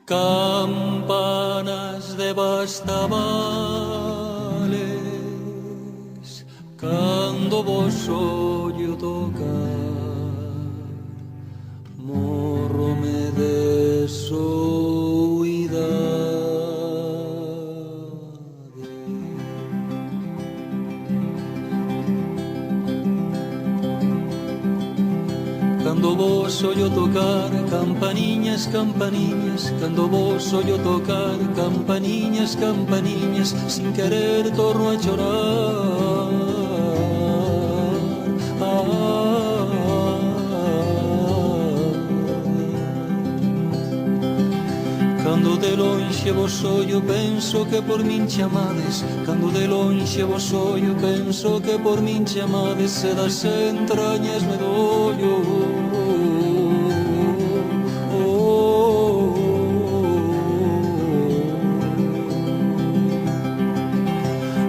Campanas de Bastavales, cando vos ollo tocar, morrome de soidade. Cando vos ollo tocar, campaniñas, campaniñas, cando vos ollo tocar, campaniñas, campaniñas, sin querer torno a chorar. Cando de lonxe vos ollo, penso que por min chamades. Cando de lonxe vos ollo, penso que por min chamades. E das entrañas me dollo.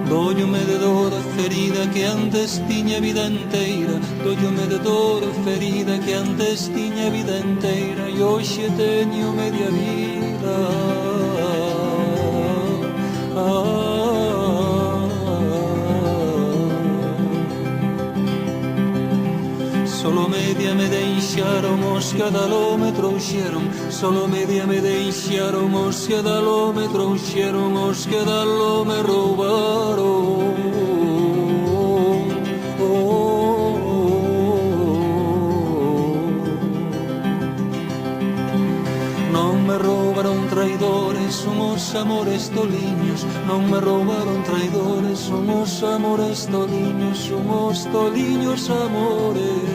Dóllome de dor ferida que antes tiña vida enteira. Dóllome de dor ferida que antes tiña vida enteira. E hoxe teño media vida. Solo media me deixaron os que da lo me trouxeron. Solo media me deixaron os que da lo me trouxeron. Os que da lo me roubaron. Non me roubaron traidores, son os amores toliños. Non me roubaron traidores, son os amores toliños. Son os toliños amores.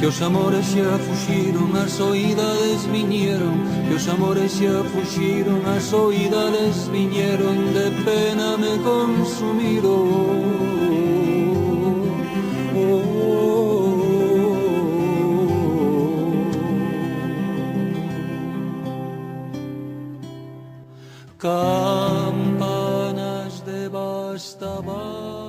Que os amores xa fuxiron, as soidades viñeron. Que os amores xa fuxiron, as soidades viñeron. De pena me consumiron. Campanas de Bastavales.